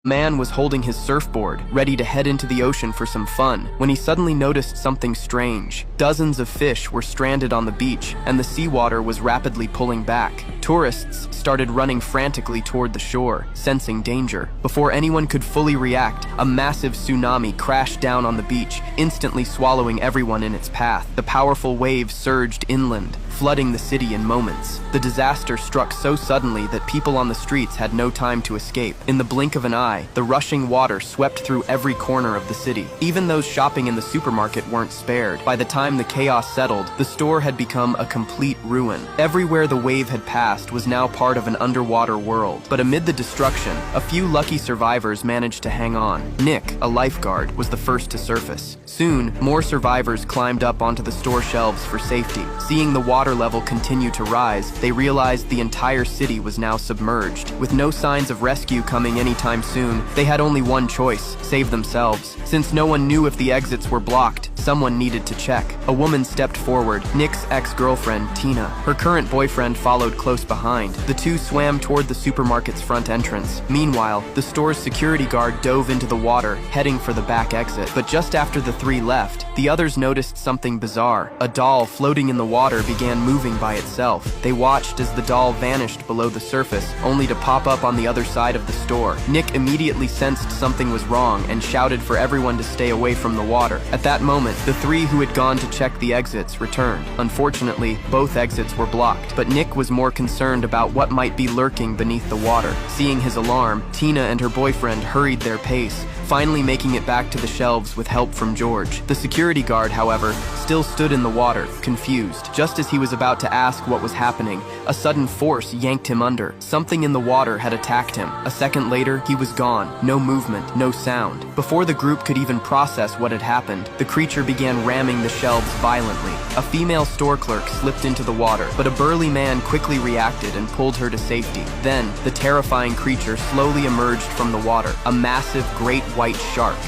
Man was holding his surfboard, ready to head into the ocean for some fun, when he suddenly noticed something strange. Dozens of fish were stranded on the beach, and the seawater was rapidly pulling back. Tourists started running frantically toward the shore, sensing danger. Before anyone could fully react, a massive tsunami crashed down on the beach, instantly swallowing everyone in its path. The powerful waves surged inland, flooding the city in moments. The disaster struck so suddenly that people on the streets had no time to escape. In the blink of an eye, the rushing water swept through every corner of the city. Even those shopping in the supermarket weren't spared. By the time the chaos settled, the store had become a complete ruin. Everywhere the wave had passed was now part of an underwater world. But amid the destruction, a few lucky survivors managed to hang on. Nick, a lifeguard, was the first to surface. Soon, more survivors climbed up onto the store shelves for safety. Seeing the water level continue to rise, they realized the entire city was now submerged. With no signs of rescue coming anytime soon, they had only one choice: save themselves. Since no one knew if the exits were blocked, someone needed to check. A woman stepped forward, Nick's ex-girlfriend, Tina. Her current boyfriend followed close behind. The two swam toward the supermarket's front entrance. Meanwhile, the store's security guard dove into the water, heading for the back exit. But just after the three left, the others noticed something bizarre. A doll floating in the water began moving by itself. They watched as the doll vanished below the surface, only to pop up on the other side of the store. Nick immediately sensed something was wrong and shouted for everyone to stay away from the water. At that moment, the three who had gone to check the exits returned. Unfortunately, both exits were blocked, but Nick was more concerned about what might be lurking beneath the water. Seeing his alarm, Tina and her boyfriend hurried their pace, finally making it back to the shelves with help from George. The security guard, however, still stood in the water, confused. Just as he was about to ask what was happening, a sudden force yanked him under. Something in the water had attacked him. A second later, he was gone. No movement, no sound. Before the group could even process what had happened, the creature began ramming the shelves violently. A female store clerk slipped into the water, but a burly man quickly reacted and pulled her to safety. Then, the terrifying creature slowly emerged from the water, a massive great white shark.